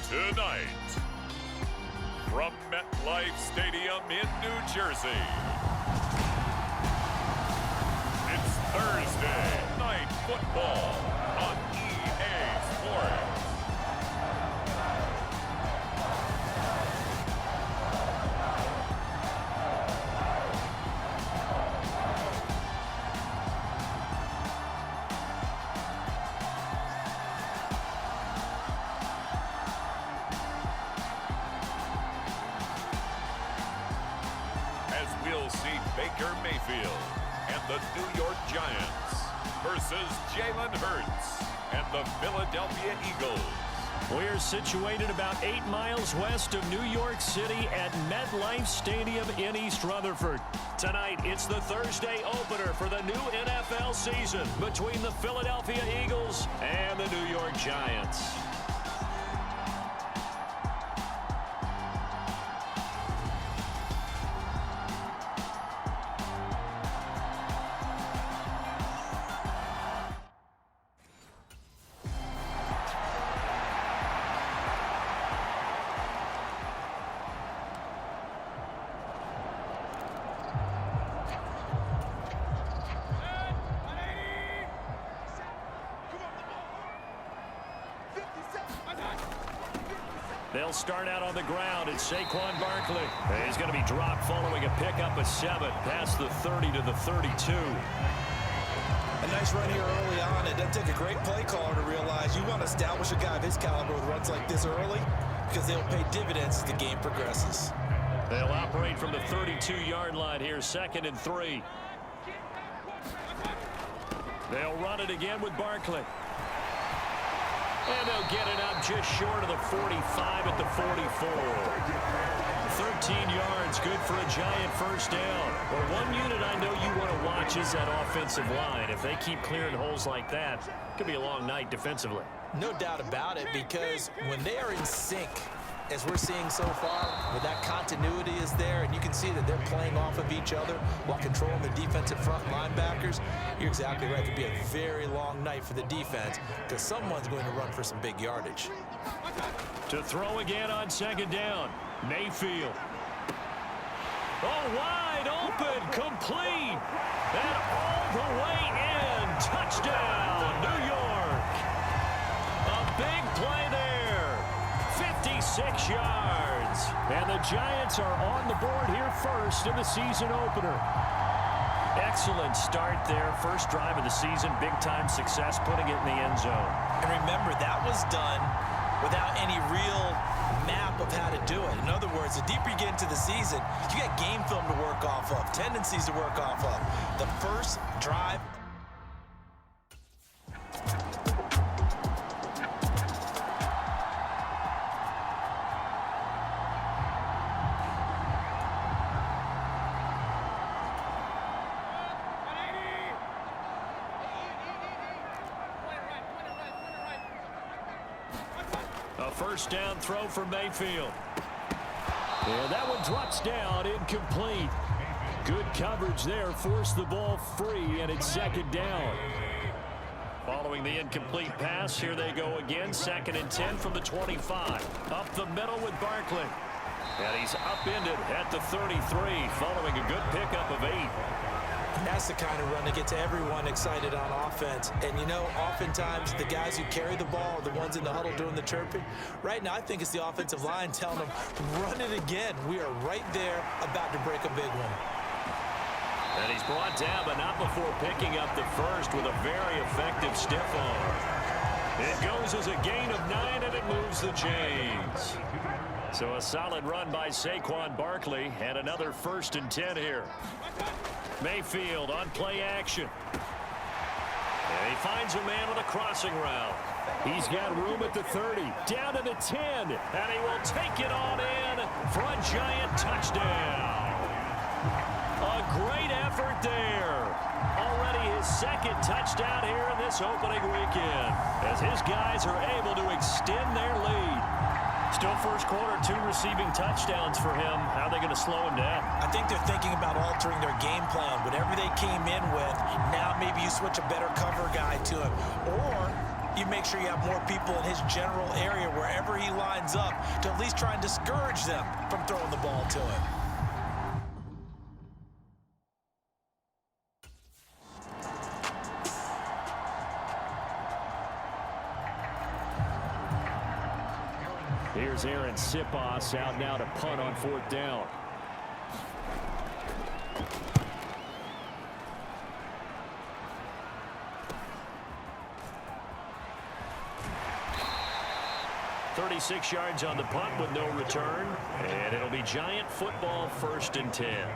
Tonight, from MetLife Stadium in New Jersey, it's Thursday Night Football on EA Sports. We'll see Baker Mayfield and the New York Giants versus Jalen Hurts and the Philadelphia Eagles. We're situated about 8 miles west of New York City at MetLife Stadium in East Rutherford. Tonight, it's the Thursday opener for the new NFL season between the Philadelphia Eagles and the New York Giants. They'll start out on the ground. It's Saquon Barkley. He's going to be dropped following a pickup of 7 past the 30 to the 32. A nice run here early on. It doesn't take a great play caller to realize you want to establish a guy of his caliber with runs like this early because they'll pay dividends as the game progresses. They'll operate from the 32-yard line here, 2nd and 3. They'll run it again with Barkley. And they'll get it up just short of the 45 at the 44. 13 yards, good for a Giant first down. Well, one unit I know you want to watch is that offensive line. If they keep clearing holes like that, it could be a long night defensively. No doubt about it, because when they are in sync, as we're seeing so far, when that continuity is there and you can see that they're playing off of each other while controlling the defensive front linebackers, you're exactly right. It could be a very long night for the defense because someone's going to run for some big yardage. To throw again on 2nd down, Mayfield. Oh, wide open, complete, and all the way in. Touchdown, New York. A big play there. 56 yards. And the Giants are on the board here first in the season opener. Excellent start there. First drive of the season. Big-time success putting it in the end zone. And remember, that was done without any real map of how to do it. In other words, the deeper you get into the season, you got game film to work off of, tendencies to work off of. The first drive. A first down throw for Mayfield. And that one drops down, incomplete. Good coverage there, forced the ball free, and it's 2nd down. Following the incomplete pass, here they go again, 2nd and 10 from the 25. Up the middle with Barkley. And he's upended at the 33, following a good pickup of 8. That's the kind of run that gets everyone excited on offense. And, you know, oftentimes the guys who carry the ball are the ones in the huddle doing the chirping. Right now, I think it's the offensive line telling them, run it again. We are right there about to break a big one. And he's brought down, but not before picking up the first with a very effective stiff arm. It goes as a gain of 9, and it moves the chains. So a solid run by Saquon Barkley, and another 1st and 10 here. Mayfield on play action. And he finds a man on a crossing route. He's got room at the 30, down to the 10, and he will take it on in for a Giant touchdown. A great effort there. Already his 2nd touchdown here in this opening weekend, as his guys are able to extend their lead. Still first quarter, 2 receiving touchdowns for him. How are they going to slow him down? I think they're thinking about altering their game plan. Whatever they came in with, now maybe you switch a better cover guy to him. Or you make sure you have more people in his general area wherever he lines up to at least try and discourage them from throwing the ball to him. Here's Aaron Sipos out now to punt on 4th down. "36 yards on the punt with no return, and it'll be Giant football, 1st and 10.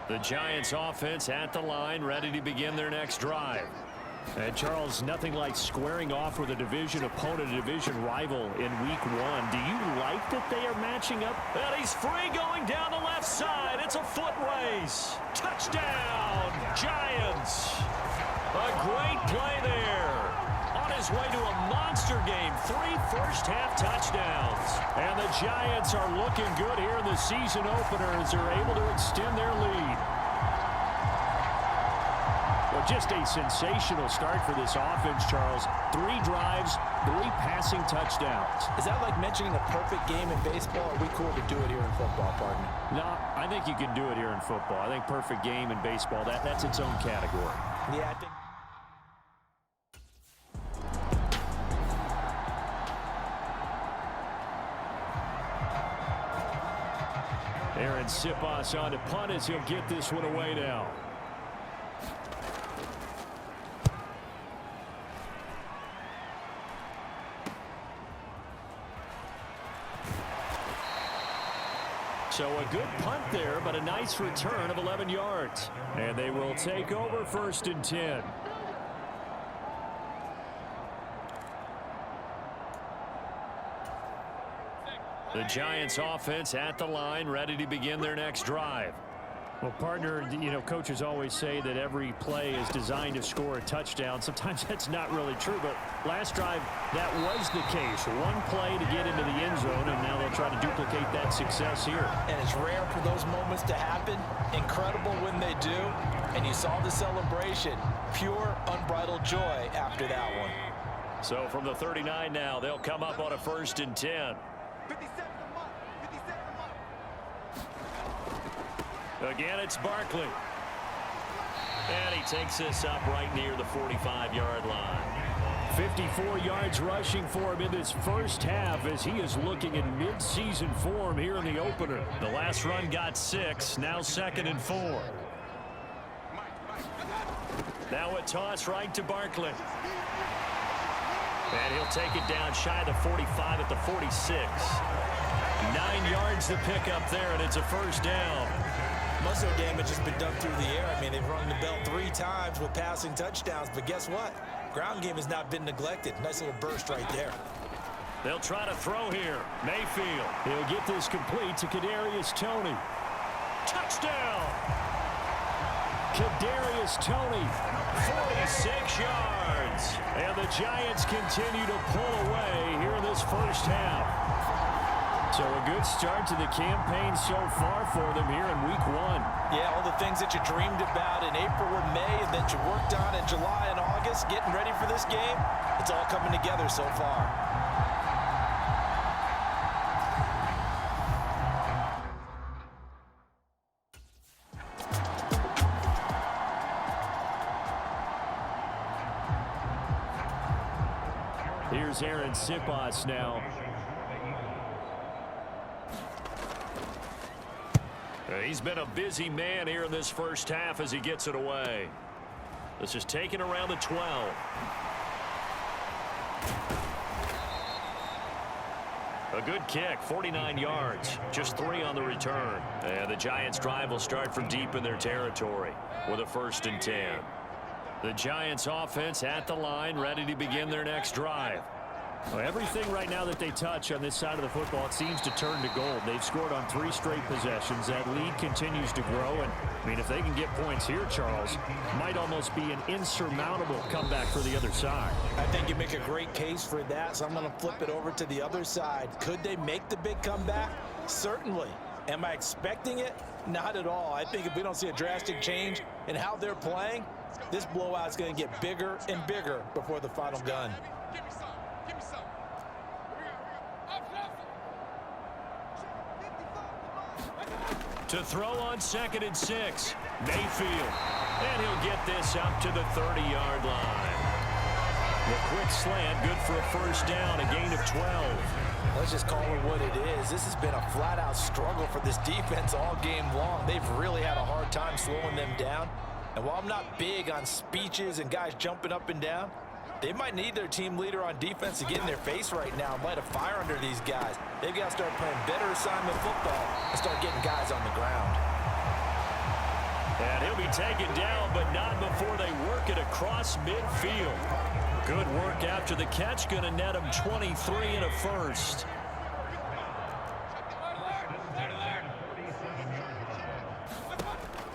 The Giants offense at the line, ready to begin their next drive. And Charles, nothing like squaring off with a division opponent, a division rival in week 1. Do you like that they are matching up? And he's free going down the left side. It's a foot race. Touchdown, Giants. A great play there. On his way to a monster game, 3 first-half touchdowns. And the Giants are looking good here in the season opener as they're able to extend their lead. Well, just a sensational start for this offense, Charles. 3 drives, 3 passing touchdowns. Is that like mentioning a perfect game in baseball? Or are we cool to do it here in football, partner? No, I think you can do it here in football. I think perfect game in baseball, that's its own category. Yeah, I think. Aaron Sipos on to punt as he'll get this one away now. So a good punt there, but a nice return of 11 yards. And they will take over 1st and 10. The Giants offense at the line, ready to begin their next drive. Well, partner, you know, coaches always say that every play is designed to score a touchdown. Sometimes that's not really true, but last drive, that was the case. One play to get into the end zone, and now they'll try to duplicate that success here. And it's rare for those moments to happen. Incredible when they do. And you saw the celebration. Pure, unbridled joy after that one. So from the 39 now, they'll come up on a 1st and 10. Again, it's Barkley. And he takes this up right near the 45-yard line. 54 yards rushing for him in this first half as he is looking in mid-season form here in the opener. The last run got 6, now 2nd and 4. Now a toss right to Barkley. And he'll take it down shy of the 45 at the 46. 9 yards to pick up there, and it's a 1st down. Most of their damage has been done through the air. I mean, they've rung the bell 3 times with passing touchdowns, but guess what? Ground game has not been neglected. Nice little burst right there. They'll try to throw here. Mayfield. He'll get this complete to Kadarius Toney. Touchdown! Kadarius Toney, 46 yards. And the Giants continue to pull away here in this first half. So a good start to the campaign so far for them here in week 1. Yeah, all the things that you dreamed about in April or May and that you worked on in July and August, getting ready for this game, it's all coming together so far. Here's Aaron Sipos now. He's been a busy man here in this first half as he gets it away. This is taken around the 12. A good kick, 49 yards, just 3 on the return. And the Giants' drive will start from deep in their territory with a 1st and 10. The Giants' offense at the line, ready to begin their next drive. Well, everything right now that they touch on this side of the football, it seems to turn to gold. They've scored on 3 straight possessions. That lead continues to grow. And, I mean, if they can get points here, Charles, might almost be an insurmountable comeback for the other side. I think you make a great case for that, so I'm going to flip it over to the other side. Could they make the big comeback? Certainly. Am I expecting it? Not at all. I think if we don't see a drastic change in how they're playing, this blowout is going to get bigger and bigger before the final gun. To throw on 2nd and 6, Mayfield. And he'll get this up to the 30-yard line. The quick slant, good for a first down, a gain of 12. Let's just call it what it is. This has been a flat-out struggle for this defense all game long. They've really had a hard time slowing them down. And while I'm not big on speeches and guys jumping up and down, they might need their team leader on defense to get in their face right now and light a fire under these guys. They've got to start playing better assignment football and start getting guys on the ground. And he'll be taken down, but not before they work it across midfield. Good work after the catch, going to net him 23 and a first.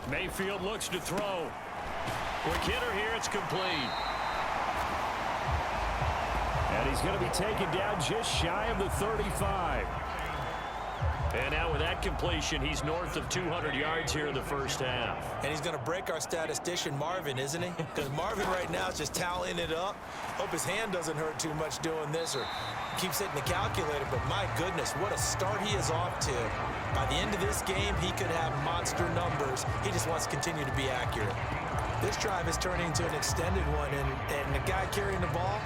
Mayfield looks to throw. Quick hitter here, it's complete. And he's going to be taken down just shy of the 35. And now with that completion, he's north of 200 yards here in the first half. And he's going to break our statistician, Marvin, isn't he? Because Marvin right now is just tallying it up. Hope his hand doesn't hurt too much doing this or keeps hitting the calculator. But my goodness, what a start he is off to. By the end of this game, he could have monster numbers. He just wants to continue to be accurate. This drive is turning into an extended one, and the guy carrying the ball,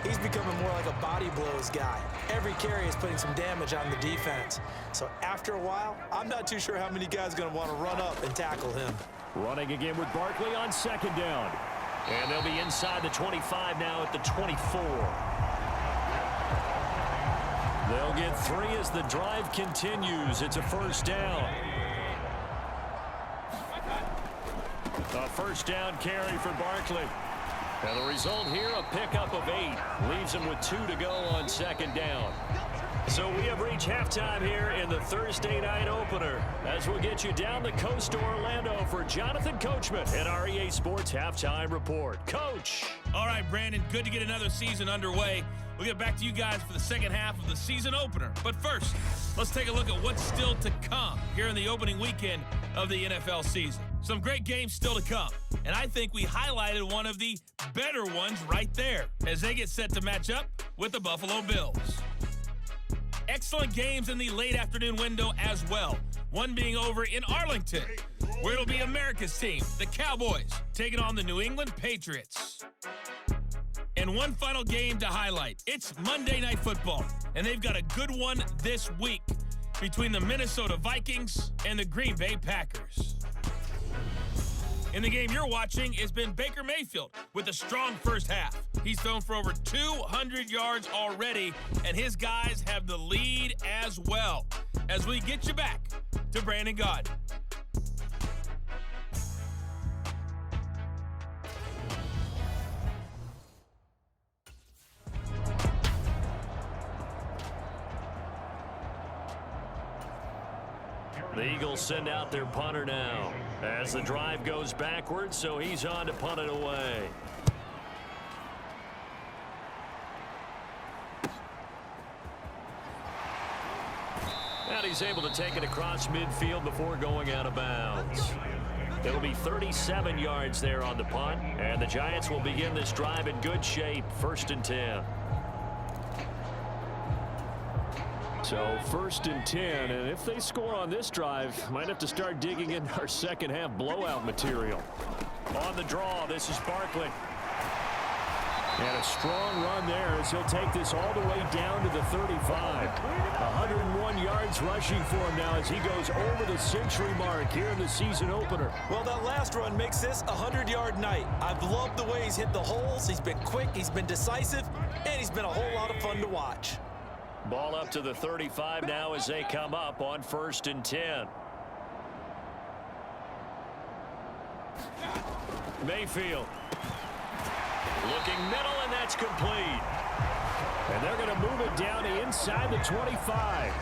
he's becoming more like a body blows guy. Every carry is putting some damage on the defense. So after a while, I'm not too sure how many guys are going to want to run up and tackle him. Running again with Barkley on 2nd down. And they'll be inside the 25 now at the 24. They'll get 3 as the drive continues. It's a first down. A first down carry for Barkley. And the result here, a pickup of 8. Leaves him with 2 to go on 2nd down. So we have reached halftime here in the Thursday night opener, as we'll get you down the coast to Orlando for Jonathan Coachman and our EA Sports Halftime Report. Coach! All right, Brandon, good to get another season underway. We'll get back to you guys for the second half of the season opener. But first, let's take a look at what's still to come here in the opening weekend of the NFL season. Some great games still to come, and I think we highlighted one of the better ones right there as they get set to match up with the Buffalo Bills. Excellent games in the late afternoon window as well. One being over in Arlington, where it'll be America's team, the Cowboys, taking on the New England Patriots. And one final game to highlight. It's Monday Night Football, and they've got a good one this week between the Minnesota Vikings and the Green Bay Packers. In the game you're watching, it's been Baker Mayfield with a strong first half. He's thrown for over 200 yards already, and his guys have the lead as well. As we get you back to Brandon Gaudin. The Eagles send out their punter now as the drive goes backwards, so he's on to punt it away. And he's able to take it across midfield before going out of bounds. It'll be 37 yards there on the punt, and the Giants will begin this drive in good shape, 1st and 10. So 1st and 10, and if they score on this drive, might have to start digging in our second half blowout material. On the draw, this is Barkley. And a strong run there as he'll take this all the way down to the 35. 101 yards rushing for him now as he goes over the century mark here in the season opener. Well, that last run makes this a 100-yard night. I've loved the way he's hit the holes. He's been quick, he's been decisive, and he's been a whole lot of fun to watch. Ball up to the 35 now as they come up on 1st and 10. Mayfield. Looking middle, and that's complete. And they're going to move it down to inside the 25.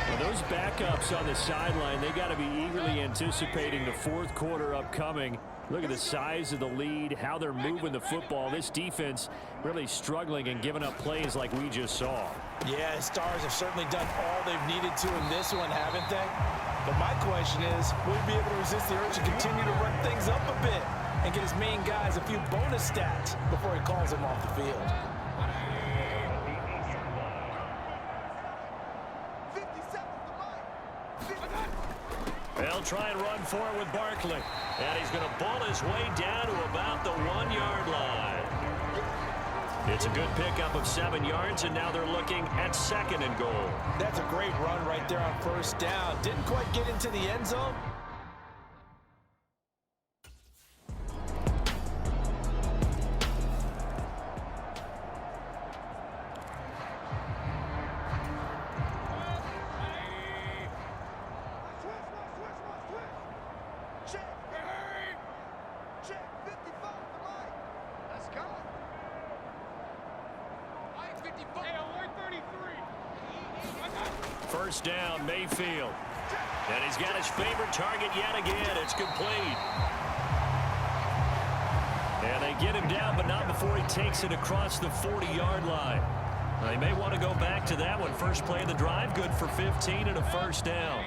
Well, those backups on the sideline, they got to be eagerly anticipating the 4th quarter upcoming Look at the size of the lead, how they're moving the football. This defense really struggling and giving up plays like we just saw. Yeah, the Stars have certainly done all they've needed to in this one, haven't they? But my question is, will he be able to resist the urge to continue to run things up a bit and get his main guys a few bonus stats before he calls them off the field? They'll try and run for it with Barkley. And he's going to ball his way down to about the 1-yard line. It's a good pickup of 7 yards, and now they're looking at 2nd and goal. That's a great run right there on 1st down. Didn't quite get into the end zone. First down, Mayfield. And he's got his favorite target yet again. It's complete. And they get him down, but not before he takes it across the 40-yard line. Now, he may want to go back to that one. First play of the drive, good for 15 and a first down.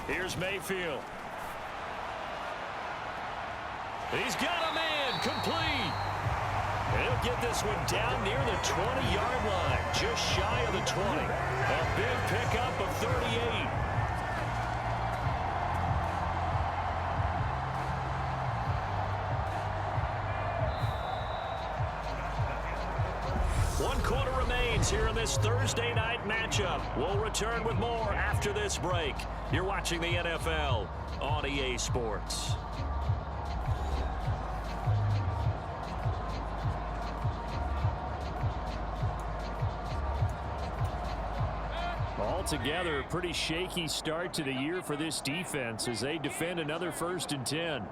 Here's Mayfield. He's got a man, complete. And he'll get this one down near the 20-yard line, just shy of the 20. A big pickup of 38. One quarter remains here in this Thursday night matchup. We'll return with more after this break. You're watching the NFL on EA Sports. Altogether, a pretty shaky start to the year for this defense as they defend another 1st and 10.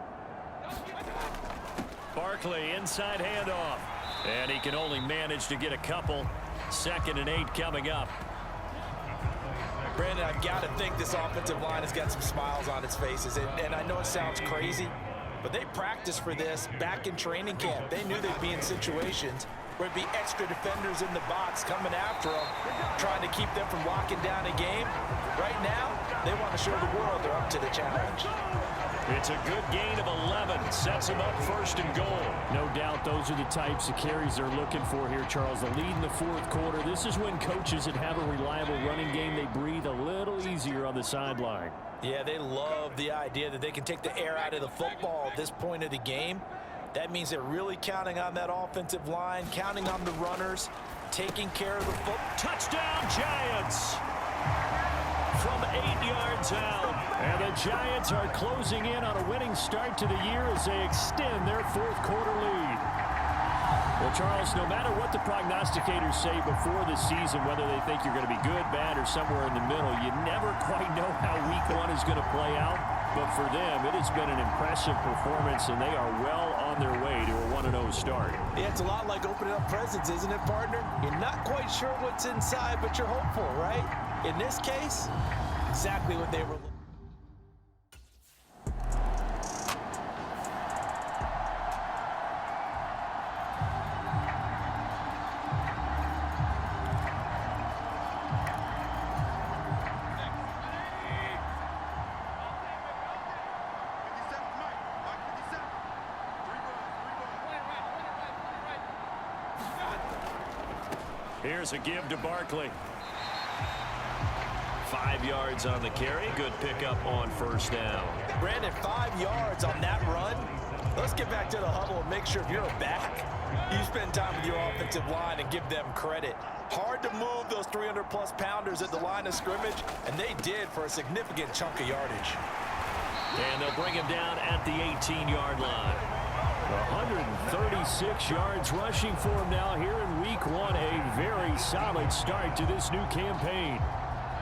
Barkley, inside handoff. And he can only manage to get a couple. 2nd and 8 coming up. Brandon, I've got to think this offensive line has got some smiles on its faces. And I know it sounds crazy, but they practiced for this back in training camp. They knew they'd be in situations where it'd be extra defenders in the box coming after them, trying to keep them from locking down a game. Right now, they want to show the world they're up to the challenge. It's a good gain of 11. Sets them up 1st and goal. No doubt those are the types of carries they're looking for here, Charles. The lead in the 4th quarter. This is when coaches that have a reliable running game, they breathe a little easier on the sideline. Yeah, they love the idea that they can take the air out of the football at this point of the game. That means they're really counting on that offensive line, counting on the runners, taking care of the football. Touchdown, Giants! From 8 yards out. And the Giants are closing in on a winning start to the year as they extend their 4th quarter lead. Well, Charles, no matter what the prognosticators say before the season, whether they think you're going to be good, bad, or somewhere in the middle, you never quite know how week 1 is going to play out. But for them, it has been an impressive performance, and they are well on their way to a 1-0 start. Yeah, it's a lot like opening up presents, isn't it, partner? You're not quite sure what's inside, but you're hopeful, right? In this case, exactly what they were looking for. Here's a give to Barkley. 5 yards on the carry. Good pickup on 1st down. Brandon, 5 yards on that run. Let's get back to the huddle and make sure if you're a back, you spend time with your offensive line and give them credit. Hard to move those 300-plus pounders at the line of scrimmage, and they did for a significant chunk of yardage. And they'll bring him down at the 18-yard line. 136 yards rushing for him now here in week 1. A very solid start to this new campaign.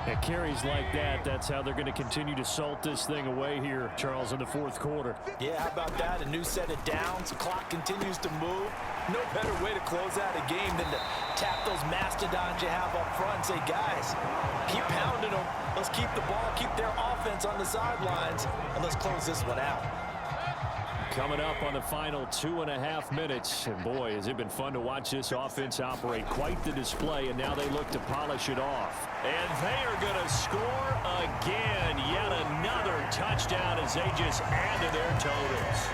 At carries like that, that's how they're going to continue to salt this thing away here, Charles, in the fourth quarter. Yeah, how about that? A new set of downs. Clock continues to move. No better way to close out a game than to tap those mastodons you have up front and say, guys, keep pounding them. Let's keep the ball, keep their offense on the sidelines, and let's close this one out. Coming up on the final 2.5 minutes. And boy, has it been fun to watch this offense operate. Quite the display, and now they look to polish it off. And they are going to score again. Yet another touchdown as they just add to their totals.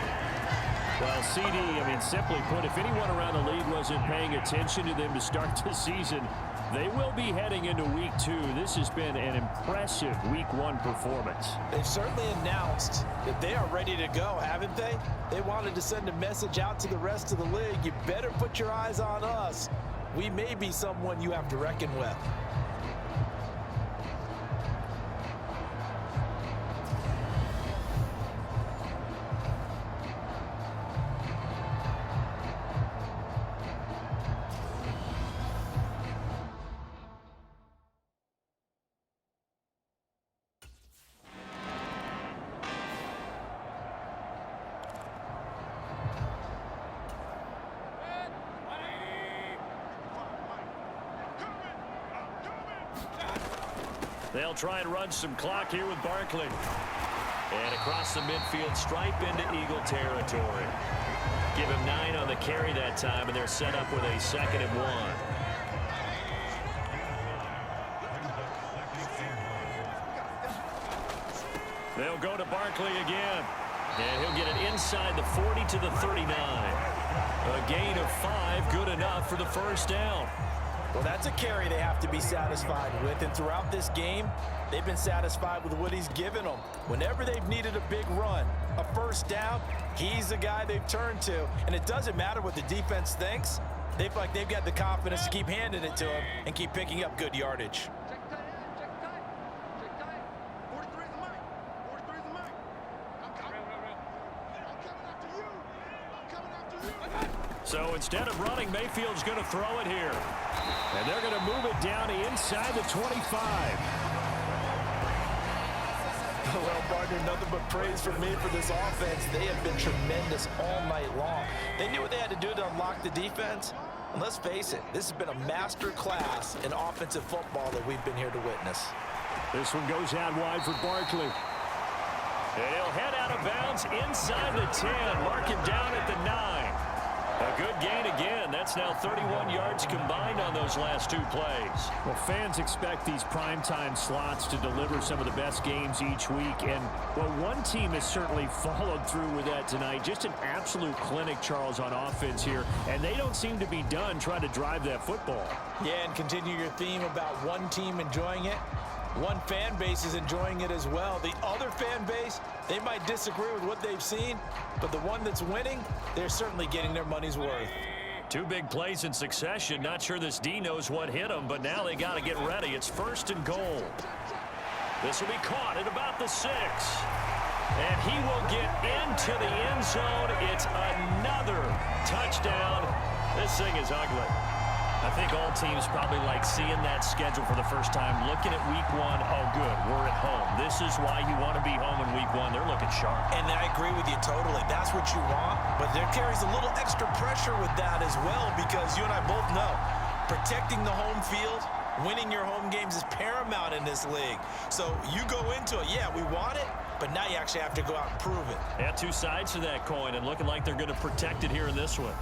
Well, CD, I mean, simply put, if anyone around the league wasn't paying attention to them to start the season, they will be heading into week 2. This has been an impressive week 1 performance. They've certainly announced that they are ready to go, haven't they? They wanted to send a message out to the rest of the league. You better put your eyes on us. We may be someone you have to reckon with. They'll try and run some clock here with Barkley. And across the midfield stripe into Eagle territory. Give him 9 on the carry that time, and they're set up with a 2nd and 1. They'll go to Barkley again. And he'll get it inside the 40 to the 39. A gain of 5, good enough for the first down. Well, that's a carry they have to be satisfied with, and throughout this game, they've been satisfied with what he's given them. Whenever they've needed a big run, a first down, he's the guy they've turned to, and it doesn't matter what the defense thinks. They feel like they've got the confidence to keep handing it to him and keep picking up good yardage. So instead of running, Mayfield's going to throw it here. And they're going to move it down inside the 25. Well, partner, nothing but praise from me for this offense. They have been tremendous all night long. They knew what they had to do to unlock the defense. And let's face it, this has been a master class in offensive football that we've been here to witness. This one goes out wide for Barkley. And he'll head out of bounds inside the 10. Mark him down at the 9. A good gain again. That's now 31 yards combined on those last 2 plays. Well, fans expect these primetime slots to deliver some of the best games each week. And, well, one team has certainly followed through with that tonight. Just an absolute clinic, Charles, on offense here. And they don't seem to be done trying to drive that football. Yeah, and continue your theme about one team enjoying it. One fan base is enjoying it as well. The other fan base, they might disagree with what they've seen, but the one that's winning, they're certainly getting their money's worth. 2 big plays in succession. Not sure this D knows what hit him, but now they got to get ready. It's 1st and goal. This will be caught at about the 6. And he will get into the end zone. It's another touchdown. This thing is ugly. I think all teams probably like seeing that schedule for the first time, looking at week 1. Oh, good, we're at home. This is why you want to be home in week 1. They're looking sharp. And I agree with you totally. That's what you want, but there carries a little extra pressure with that as well, because you and I both know protecting the home field, winning your home games is paramount in this league. So you go into it, yeah, we want it, but now you actually have to go out and prove it. Yeah, 2 sides to that coin, and looking like they're going to protect it here in this one.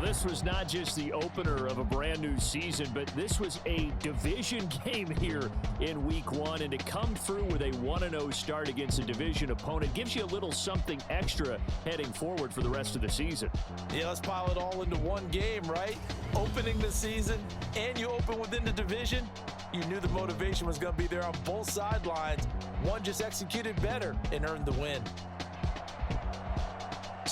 This was not just the opener of a brand new season, but this was a division game here in week 1, and to come through with a 1-0 start against a division opponent gives you a little something extra heading forward for the rest of the season. Yeah, let's pile it all into one game, right? Opening the season, and you open within the division. You knew the motivation was going to be there on both sidelines. One just executed better and earned the win.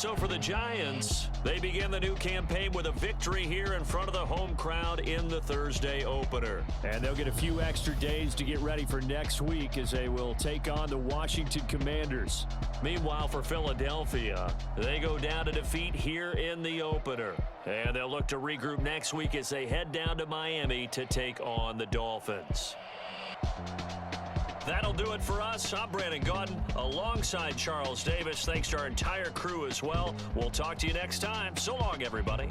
So for the Giants, they begin the new campaign with a victory here in front of the home crowd in the Thursday opener. And they'll get a few extra days to get ready for next week as they will take on the Washington Commanders. Meanwhile, for Philadelphia, they go down to defeat here in the opener. And they'll look to regroup next week as they head down to Miami to take on the Dolphins. That'll do it for us. I'm Brandon Gaudin alongside Charles Davis. Thanks to our entire crew as well. We'll talk to you next time. So long, everybody.